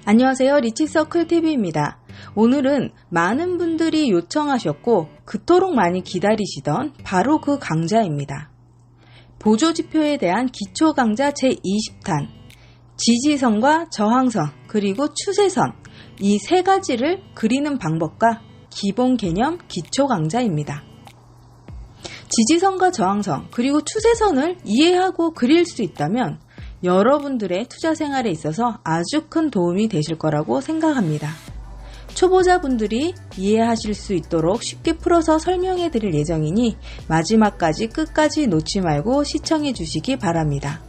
안녕하세요. 리치서클TV입니다. 오늘은 많은 분들이 요청하셨고 그토록 많이 기다리시던 바로 그 강좌입니다. 보조지표에 대한 기초강좌 제20탄, 지지선과 저항선 그리고 추세선 이 세 가지를 그리는 방법과 기본 개념 기초강좌입니다. 지지선과 저항선 그리고 추세선을 이해하고 그릴 수 있다면 여러분들의 투자 생활에 있어서 아주 큰 도움이 되실 거라고 생각합니다. 초보자분들이 이해하실 수 있도록 쉽게 풀어서 설명해 드릴 예정이니 마지막까지 끝까지 놓지 말고 시청해 주시기 바랍니다.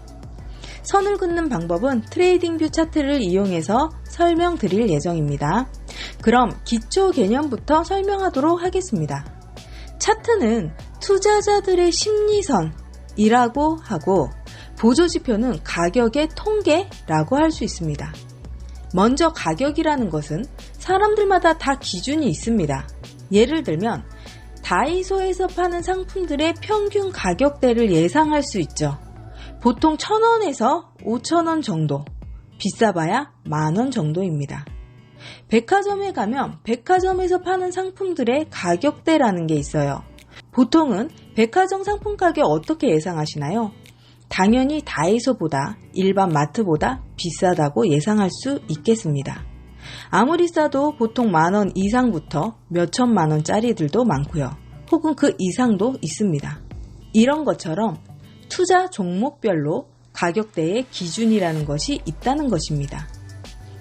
선을 긋는 방법은 트레이딩뷰 차트를 이용해서 설명드릴 예정입니다. 그럼 기초 개념부터 설명하도록 하겠습니다. 차트는 투자자들의 심리선이라고 하고 보조지표는 가격의 통계라고 할 수 있습니다. 먼저 가격이라는 것은 사람들마다 다 기준이 있습니다. 예를 들면 다이소에서 파는 상품들의 평균 가격대를 예상할 수 있죠. 보통 1,000원에서 5,000원 정도, 비싸봐야 10,000원 정도입니다. 백화점에 가면 백화점에서 파는 상품들의 가격대라는 게 있어요. 보통은 백화점 상품 가격 어떻게 예상하시나요? 당연히 다이소보다 일반 마트보다 비싸다고 예상할 수 있겠습니다. 아무리 싸도 보통 10,000원 이상부터 몇천만 원짜리들도 많고요. 혹은 그 이상도 있습니다. 이런 것처럼 투자 종목별로 가격대의 기준이라는 것이 있다는 것입니다.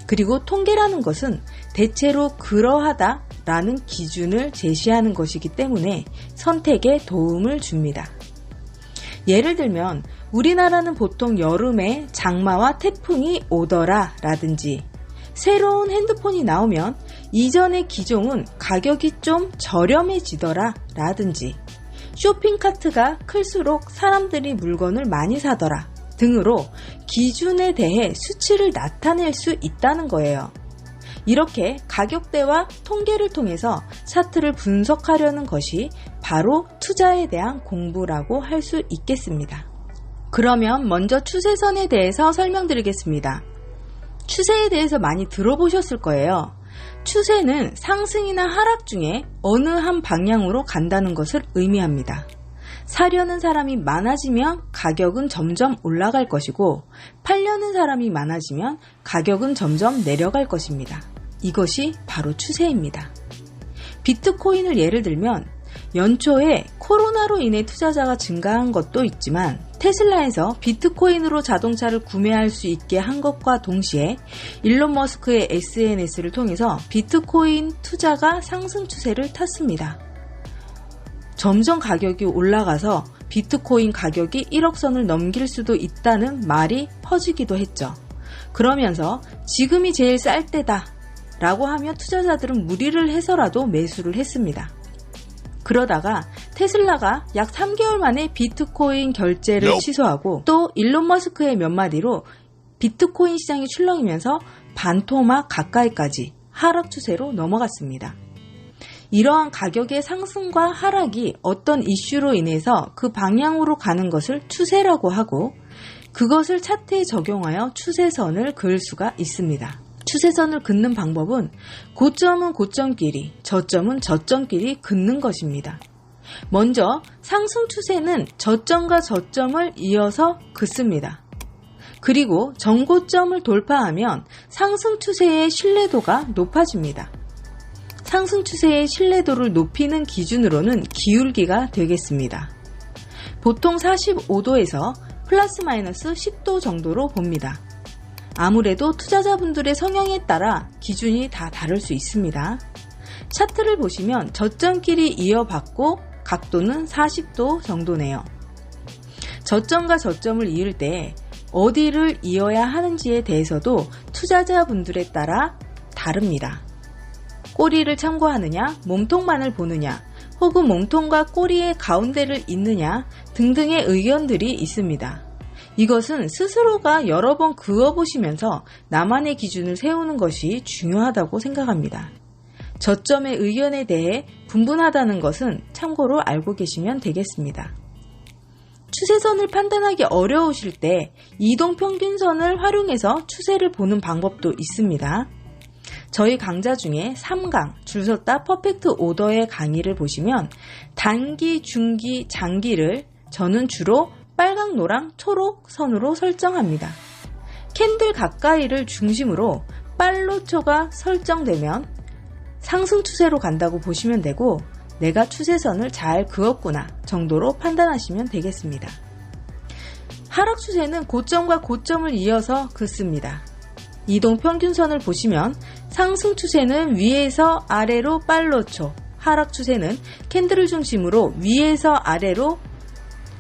그리고 통계라는 것은 대체로 그러하다라는 기준을 제시하는 것이기 때문에 선택에 도움을 줍니다. 예를 들면 우리나라는 보통 여름에 장마와 태풍이 오더라 라든지 새로운 핸드폰이 나오면 이전의 기종은 가격이 좀 저렴해지더라 라든지 쇼핑카트가 클수록 사람들이 물건을 많이 사더라 등으로 기준에 대해 수치를 나타낼 수 있다는 거예요. 이렇게 가격대와 통계를 통해서 차트를 분석하려는 것이 바로 투자에 대한 공부라고 할 수 있겠습니다. 그러면 먼저 추세선에 대해서 설명드리겠습니다. 추세에 대해서 많이 들어보셨을 거예요. 추세는 상승이나 하락 중에 어느 한 방향으로 간다는 것을 의미합니다. 사려는 사람이 많아지면 가격은 점점 올라갈 것이고 팔려는 사람이 많아지면 가격은 점점 내려갈 것입니다. 이것이 바로 추세입니다. 비트코인을 예를 들면 연초에 코로나로 인해 투자자가 증가한 것도 있지만 테슬라에서 비트코인으로 자동차를 구매할 수 있게 한 것과 동시에 일론 머스크의 SNS를 통해서 비트코인 투자가 상승 추세를 탔습니다. 점점 가격이 올라가서 비트코인 가격이 1억 선을 넘길 수도 있다는 말이 퍼지기도 했죠. 그러면서 지금이 제일 쌀 때다 라고 하며 투자자들은 무리를 해서라도 매수를 했습니다. 그러다가 테슬라가 약 3개월 만에 비트코인 결제를 취소하고 또 일론 머스크의 몇 마디로 비트코인 시장이 출렁이면서 반토막 가까이까지 하락 추세로 넘어갔습니다. 이러한 가격의 상승과 하락이 어떤 이슈로 인해서 그 방향으로 가는 것을 추세라고 하고 그것을 차트에 적용하여 추세선을 그을 수가 있습니다. 추세선을 긋는 방법은 고점은 고점끼리, 저점은 저점끼리 긋는 것입니다. 먼저 상승 추세는 저점과 저점을 이어서 긋습니다. 그리고 정고점을 돌파하면 상승 추세의 신뢰도가 높아집니다. 상승 추세의 신뢰도를 높이는 기준으로는 기울기가 되겠습니다. 보통 45도에서 플러스 마이너스 10도 정도로 봅니다. 아무래도 투자자분들의 성향에 따라 기준이 다 다를 수 있습니다. 차트를 보시면 저점끼리 이어받고 각도는 40도 정도네요. 저점과 저점을 이을 때 어디를 이어야 하는지에 대해서도 투자자분들에 따라 다릅니다. 꼬리를 참고하느냐, 몸통만을 보느냐, 혹은 몸통과 꼬리의 가운데를 잇느냐 등등의 의견들이 있습니다. 이것은 스스로가 여러 번 그어보시면서 나만의 기준을 세우는 것이 중요하다고 생각합니다. 저점의 의견에 대해 분분하다는 것은 참고로 알고 계시면 되겠습니다. 추세선을 판단하기 어려우실 때 이동평균선을 활용해서 추세를 보는 방법도 있습니다. 저희 강좌 중에 3강 줄 섰다 퍼펙트 오더의 강의를 보시면 단기, 중기, 장기를 저는 주로 빨강, 노랑, 초록 선으로 설정합니다. 캔들 가까이를 중심으로 팔로초가 설정되면 상승 추세로 간다고 보시면 되고 내가 추세선을 잘 그었구나 정도로 판단하시면 되겠습니다. 하락 추세는 고점과 고점을 이어서 긋습니다. 이동 평균선을 보시면 상승 추세는 위에서 아래로 팔로초, 하락 추세는 캔들을 중심으로 위에서 아래로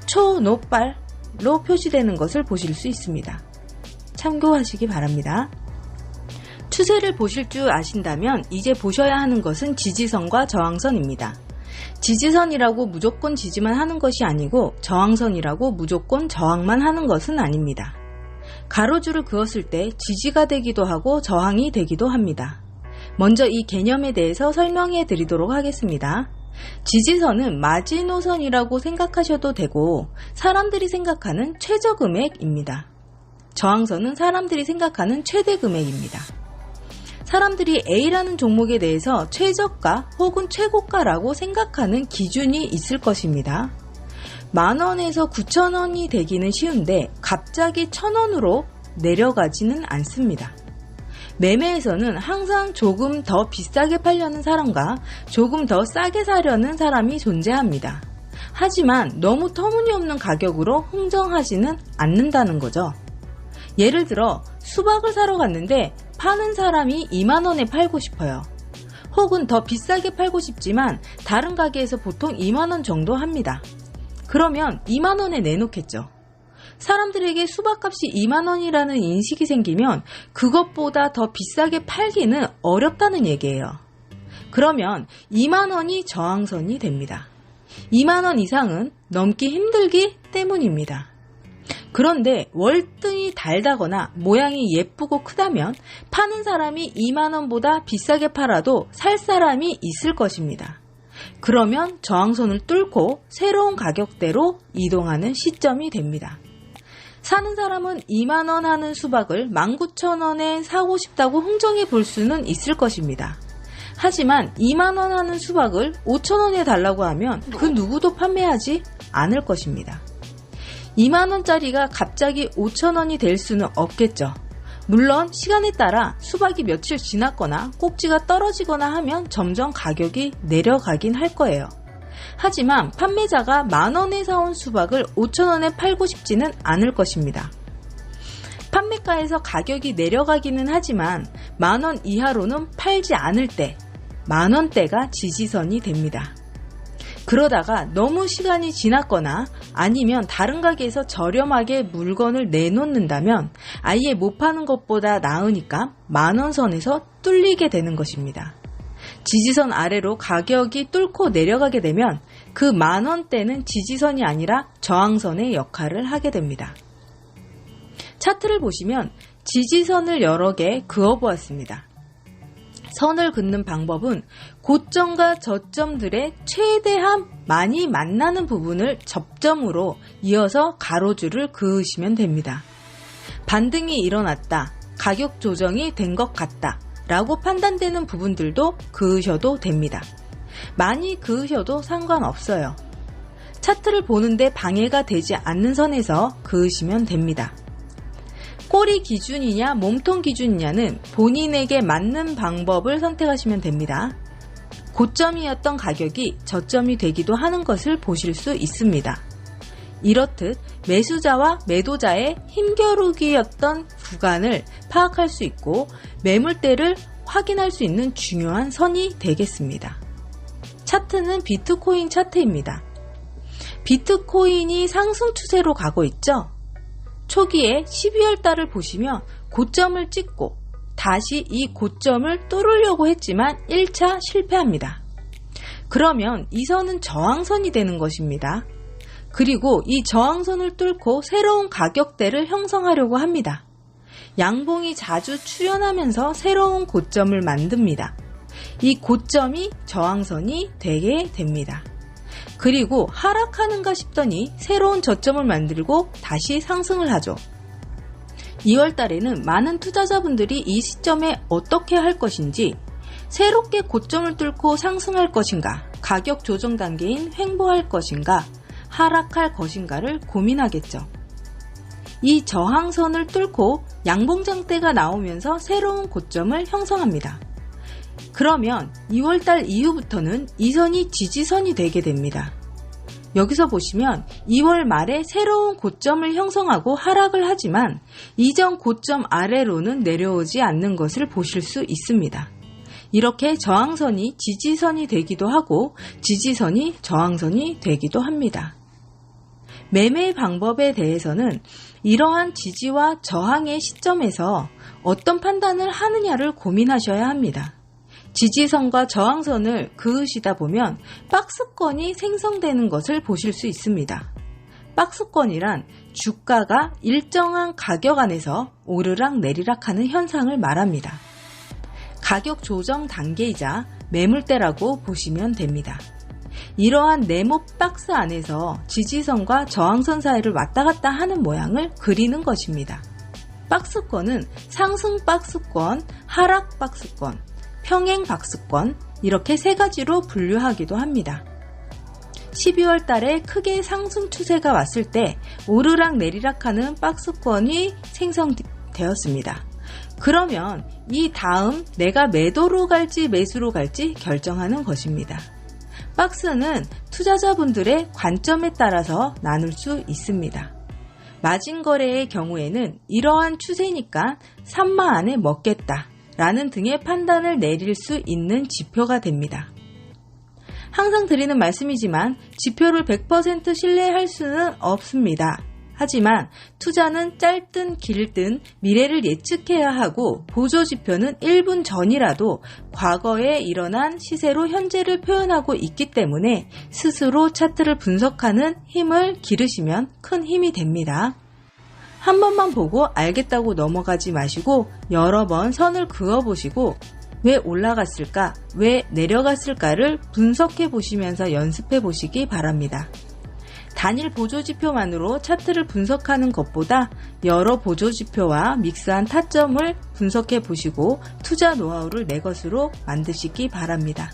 초노빨로 표시되는 것을 보실 수 있습니다. 참고하시기 바랍니다. 추세를 보실 줄 아신다면 이제 보셔야 하는 것은 지지선과 저항선입니다. 지지선이라고 무조건 지지만 하는 것이 아니고 저항선이라고 무조건 저항만 하는 것은 아닙니다. 가로줄을 그었을 때 지지가 되기도 하고 저항이 되기도 합니다. 먼저 이 개념에 대해서 설명해 드리도록 하겠습니다. 지지선은 마지노선이라고 생각하셔도 되고 사람들이 생각하는 최저금액입니다. 저항선은 사람들이 생각하는 최대금액입니다. 사람들이 A라는 종목에 대해서 최저가 혹은 최고가라고 생각하는 기준이 있을 것입니다. 만원에서 9,000원이 되기는 쉬운데 갑자기 1,000원으로 내려가지는 않습니다. 매매에서는 항상 조금 더 비싸게 팔려는 사람과 조금 더 싸게 사려는 사람이 존재합니다. 하지만 너무 터무니없는 가격으로 흥정하지는 않는다는 거죠. 예를 들어 수박을 사러 갔는데 파는 사람이 2만원에 팔고 싶어요. 혹은 더 비싸게 팔고 싶지만 다른 가게에서 보통 2만원 정도 합니다. 그러면 2만원에 내놓겠죠. 사람들에게 수박값이 2만원이라는 인식이 생기면 그것보다 더 비싸게 팔기는 어렵다는 얘기예요. 그러면 2만원이 저항선이 됩니다. 2만원 이상은 넘기 힘들기 때문입니다. 그런데 월등히 달다거나 모양이 예쁘고 크다면 파는 사람이 2만원보다 비싸게 팔아도 살 사람이 있을 것입니다. 그러면 저항선을 뚫고 새로운 가격대로 이동하는 시점이 됩니다. 사는 사람은 2만원 하는 수박을 19,000원에 사고 싶다고 흥정해 볼 수는 있을 것입니다. 하지만 2만원 하는 수박을 5,000원에 달라고 하면 그 누구도 판매하지 않을 것입니다. 2만원짜리가 갑자기 5,000원이 될 수는 없겠죠. 물론 시간에 따라 수박이 며칠 지났거나 꼭지가 떨어지거나 하면 점점 가격이 내려가긴 할 거예요. 하지만 판매자가 만원에 사온 수박을 5,000원에 팔고 싶지는 않을 것입니다. 판매가에서 가격이 내려가기는 하지만 만원 이하로는 팔지 않을 때 만원대가 지지선이 됩니다. 그러다가 너무 시간이 지났거나 아니면 다른 가게에서 저렴하게 물건을 내놓는다면 아예 못 파는 것보다 나으니까 만원선에서 뚫리게 되는 것입니다. 지지선 아래로 가격이 뚫고 내려가게 되면 그 만원대는 지지선이 아니라 저항선의 역할을 하게 됩니다. 차트를 보시면 지지선을 여러 개 그어보았습니다. 선을 긋는 방법은 고점과 저점들의 최대한 많이 만나는 부분을 접점으로 이어서 가로줄을 그으시면 됩니다. 반등이 일어났다, 가격 조정이 된 것 같다 라고 판단되는 부분들도 그으셔도 됩니다. 많이 그으셔도 상관없어요. 차트를 보는데 방해가 되지 않는 선에서 그으시면 됩니다. 꼬리 기준이냐 몸통 기준이냐는 본인에게 맞는 방법을 선택하시면 됩니다. 고점이었던 가격이 저점이 되기도 하는 것을 보실 수 있습니다. 이렇듯 매수자와 매도자의 힘겨루기였던 구간을 파악할 수 있고 매물대를 확인할 수 있는 중요한 선이 되겠습니다. 차트는 비트코인 차트입니다. 비트코인이 상승 추세로 가고 있죠? 초기에 12월 달을 보시면 고점을 찍고 다시 이 고점을 뚫으려고 했지만 1차 실패합니다. 그러면 이 선은 저항선이 되는 것입니다. 그리고 이 저항선을 뚫고 새로운 가격대를 형성하려고 합니다. 양봉이 자주 출현하면서 새로운 고점을 만듭니다. 이 고점이 저항선이 되게 됩니다. 그리고 하락하는가 싶더니 새로운 저점을 만들고 다시 상승을 하죠. 2월 달에는 많은 투자자분들이 이 시점에 어떻게 할 것인지, 새롭게 고점을 뚫고 상승할 것인가, 가격 조정 단계인 횡보할 것인가, 하락할 것인가를 고민하겠죠. 이 저항선을 뚫고 양봉장대가 나오면서 새로운 고점을 형성합니다. 그러면 2월달 이후부터는 이 선이 지지선이 되게 됩니다. 여기서 보시면 2월 말에 새로운 고점을 형성하고 하락을 하지만 이전 고점 아래로는 내려오지 않는 것을 보실 수 있습니다. 이렇게 저항선이 지지선이 되기도 하고 지지선이 저항선이 되기도 합니다. 매매 방법에 대해서는 이러한 지지와 저항의 시점에서 어떤 판단을 하느냐를 고민하셔야 합니다. 지지선과 저항선을 그으시다 보면 박스권이 생성되는 것을 보실 수 있습니다. 박스권이란 주가가 일정한 가격 안에서 오르락 내리락 하는 현상을 말합니다. 가격 조정 단계이자 매물대라고 보시면 됩니다. 이러한 네모 박스 안에서 지지선과 저항선 사이를 왔다 갔다 하는 모양을 그리는 것입니다. 박스권은 상승 박스권, 하락 박스권, 평행 박스권, 이렇게 세 가지로 분류하기도 합니다. 12월 달에 크게 상승 추세가 왔을 때 오르락 내리락 하는 박스권이 생성되었습니다. 그러면 이 다음 내가 매도로 갈지 매수로 갈지 결정하는 것입니다. 박스는 투자자분들의 관점에 따라서 나눌 수 있습니다. 마진 거래의 경우에는 이러한 추세니까 3마 안에 먹겠다 라는 등의 판단을 내릴 수 있는 지표가 됩니다. 항상 드리는 말씀이지만 지표를 100% 신뢰할 수는 없습니다. 하지만 투자는 짧든 길든 미래를 예측해야 하고 보조지표는 1분 전이라도 과거에 일어난 시세로 현재를 표현하고 있기 때문에 스스로 차트를 분석하는 힘을 기르시면 큰 힘이 됩니다. 한 번만 보고 알겠다고 넘어가지 마시고 여러 번 선을 그어보시고 왜 올라갔을까, 왜 내려갔을까를 분석해 보시면서 연습해 보시기 바랍니다. 단일 보조지표만으로 차트를 분석하는 것보다 여러 보조지표와 믹스한 타점을 분석해 보시고 투자 노하우를 내 것으로 만드시기 바랍니다.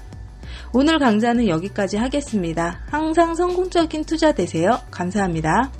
오늘 강좌는 여기까지 하겠습니다. 항상 성공적인 투자 되세요. 감사합니다.